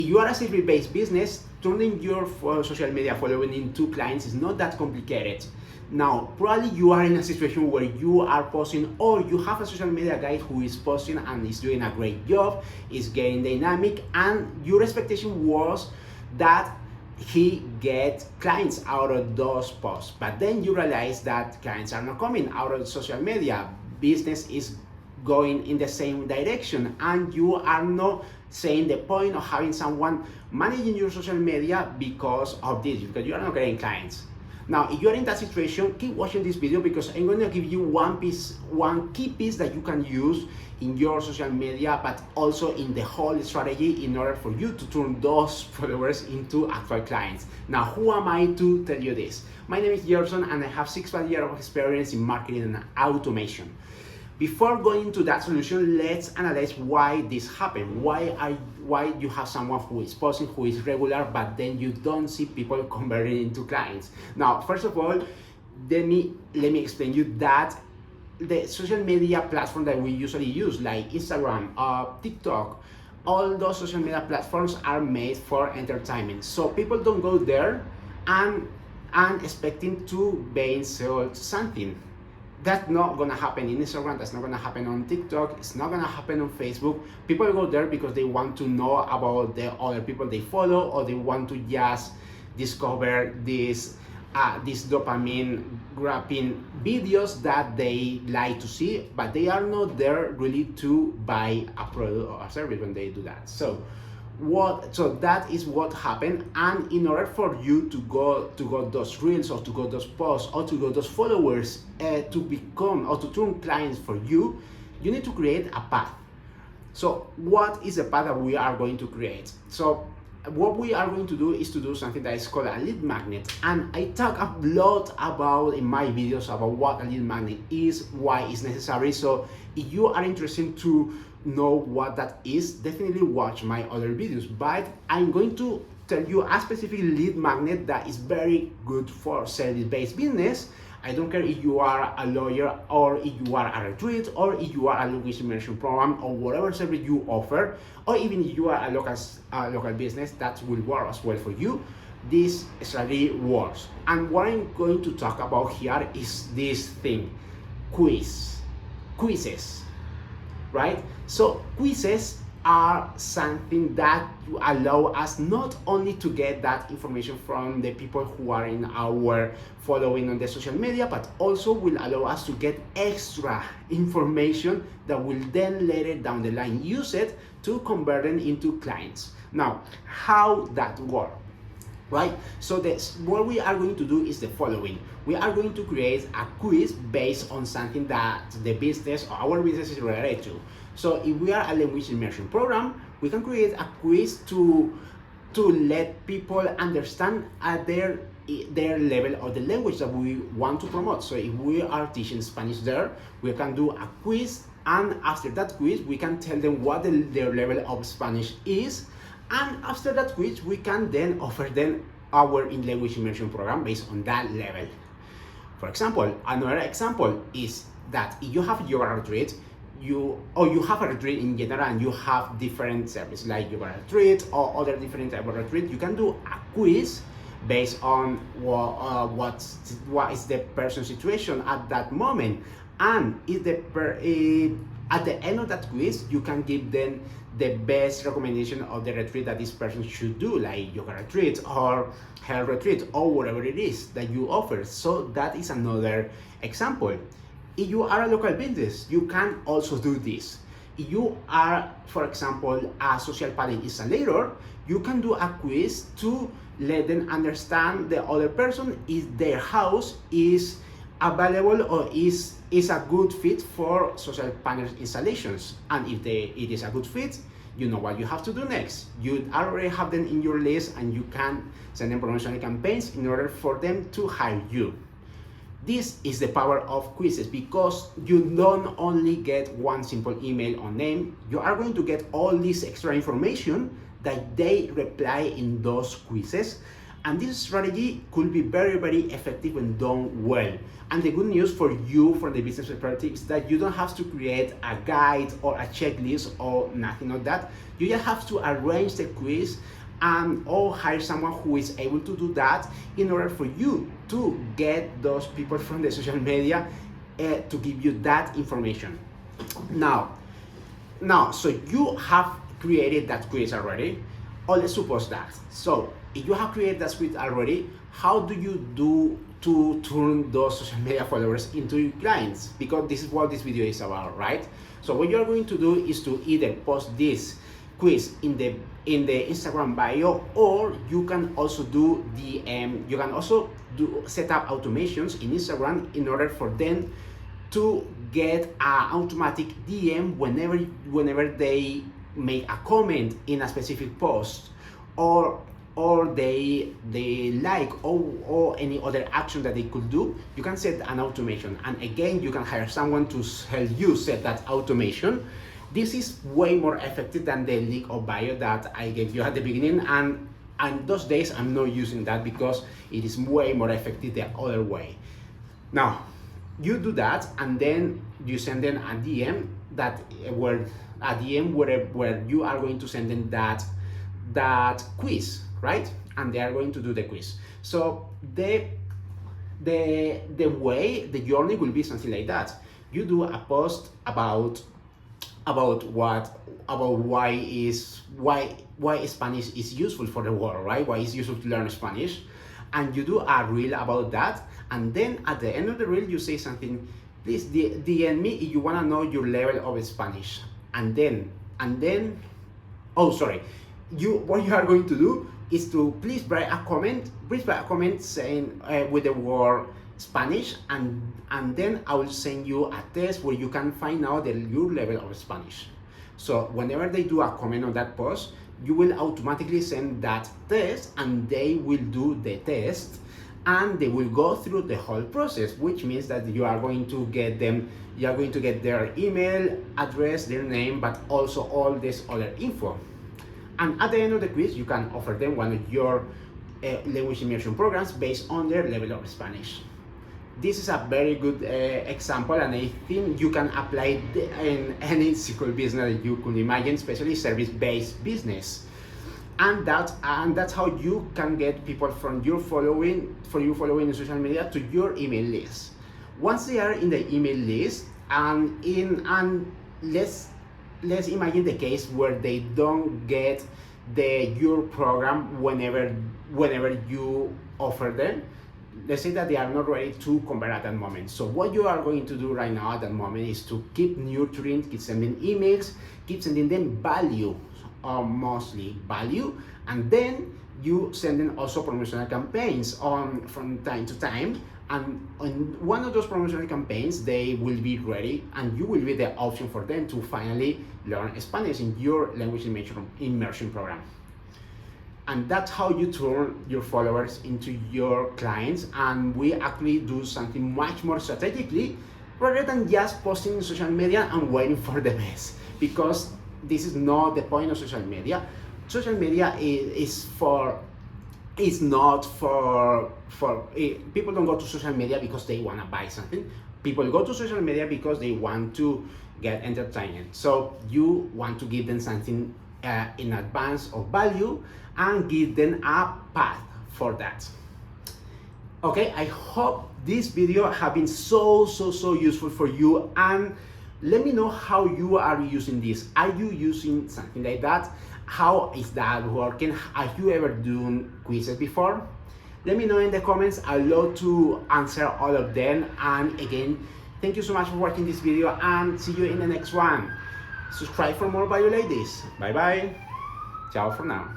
If you are a service-based business, turning your social media following into clients is not that complicated. Now, probably you are in a situation where you are posting, or you have a social media guy who is posting and is doing a great job, is getting dynamic, and your expectation was that he gets clients out of those posts. But then you realize that clients are not coming out of social media. Business is going in the same direction, and you are not saying the point of having someone managing your social media because of this, because you are not getting clients. Now, if you are in that situation, keep watching this video, because I'm going to give you one key piece that you can use in your social media, but also in the whole strategy in order for you to turn those followers into actual clients. Now, who am I to tell you this? My name is Gerson, and I have 6 years of experience in marketing and automation. Before going into that solution, let's analyze why this happened. Why you have someone who is posting, who is regular, but then you don't see people converting into clients. Now, first of all, let me explain you that the social media platform that we usually use, like Instagram, TikTok, all those social media platforms are made for entertainment. So people don't go there and expecting to be sold something. That's not gonna happen in Instagram, that's not gonna happen on TikTok, it's not gonna happen on Facebook. People go there because they want to know about the other people they follow, or they want to just discover these dopamine grabbing videos that they like to see, but they are not there really to buy a product or a service when they do that. So that is what happened. And in order for you to go those reels, or to go those posts, or to go those followers, to become or to turn clients for you, you need to create a path. So what is the path that we are going to create? So what we are going to do is to do something that is called a lead magnet, and I talk a lot about in my videos about what a lead magnet is, why it's necessary. So if you are interested to know what that is, definitely watch my other videos, but I'm going to tell you a specific lead magnet that is very good for service-based business. I don't care if you are a lawyer, or if you are a retreat, or if you are a language immersion program, or whatever service you offer, or even if you are a local business, that will work as well for you. This strategy works. And what I'm going to talk about here is this thing, quizzes, right? So quizzes are something that allow us not only to get that information from the people who are in our following on the social media, but also will allow us to get extra information that will then later down the line use it to convert them into clients. Now, how that works? Right? So what we are going to do is the following. We are going to create a quiz based on something that the business or our business is related to. So if we are a language immersion program, we can create a quiz to let people understand at their level of the language that we want to promote. So if we are teaching Spanish there, we can do a quiz, and after that quiz, we can tell them what their level of Spanish is. And after that quiz, we can then offer them our language immersion program based on that level. For example, another example is that if you have yoga retreat, you have a retreat in general, and you have different services like yoga retreat or other different type of retreat, you can do a quiz based on what is the person's situation at that moment. And at the end of that quiz, you can give them the best recommendation of the retreat that this person should do, like yoga retreat or health retreat, or whatever it is that you offer. So that is another example. If you are a local business, you can also do this. If you are, for example, a social panel installer, you can do a quiz to let them understand the other person if their house is available or is a good fit for social panel installations. And if it is a good fit, you know what you have to do next. You already have them in your list, and you can send them promotional campaigns in order for them to hire you. This is the power of quizzes, because you don't only get one simple email or name, you are going to get all this extra information that they reply in those quizzes. And this strategy could be very, very effective when done well. And the good news for you, for the business perspective, is that you don't have to create a guide or a checklist or nothing like that. You just have to arrange the quiz and or hire someone who is able to do that in order for you to get those people from the social media to give you that information. Now, so you have created that quiz already, or let's suppose that. So if you have created that quiz already, how do you do to turn those social media followers into your clients? Because this is what this video is about, right? So what you're going to do is to either post this quiz in the Instagram bio, or you can also do set up automations in Instagram in order for them to get an automatic DM whenever they make a comment in a specific post, or they like or any other action that they could do. You can set an automation, and again you can hire someone to help you set that automation. This is way more effective than the link of bio that I gave you at the beginning, and those days I'm not using that because it is way more effective the other way. Now you do that, and then you send them a DM where you are going to send them that quiz, right? And they are going to do the quiz. So the journey will be something like that. You do a post about why Spanish is useful for the world, right? Why it's useful to learn Spanish, and you do a reel about that. And then at the end of the reel, you say something. Please DM me if you want to know your level of Spanish. And then, what you are going to do is to please write a comment saying with the word Spanish, and then I will send you a test where you can find out your level of Spanish. So whenever they do a comment on that post, you will automatically send that test, and they will do the test, and they will go through the whole process, which means that you are going to get their email address, their name, but also all this other info. And at the end of the quiz, you can offer them one of your language immersion programs based on their level of Spanish. This is a very good example, and I think you can apply it in any single business that you could imagine, especially service-based business. And that's how you can get people from your following in social media to your email list. Once they are in the email list, let's imagine the case where they don't get your program whenever you offer them. Let's say that they are not ready to convert at that moment. So what you are going to do right now at that moment is to keep nurturing, keep sending emails, keep sending them value, mostly value, and then you send them also promotional campaigns from time to time. And on one of those promotional campaigns, they will be ready, and you will be the option for them to finally learn Spanish in your language immersion program. And that's how you turn your followers into your clients. And we actually do something much more strategically, rather than just posting in social media and waiting for the best, because this is not the point of social media. Social media is not for people don't go to social media because they want to buy something. People go to social media because they want to get entertainment. So you want to give them something in advance of value and give them a path for that. Okay, I hope this video has been so useful for you, and let me know how you are using this. Are you using something like that? How is that working? Have you ever done quizzes before? Let me know in the comments. I'd love to answer all of them. And again, thank you so much for watching this video, and see you in the next one. Subscribe for more value like this. Bye bye. Ciao for now.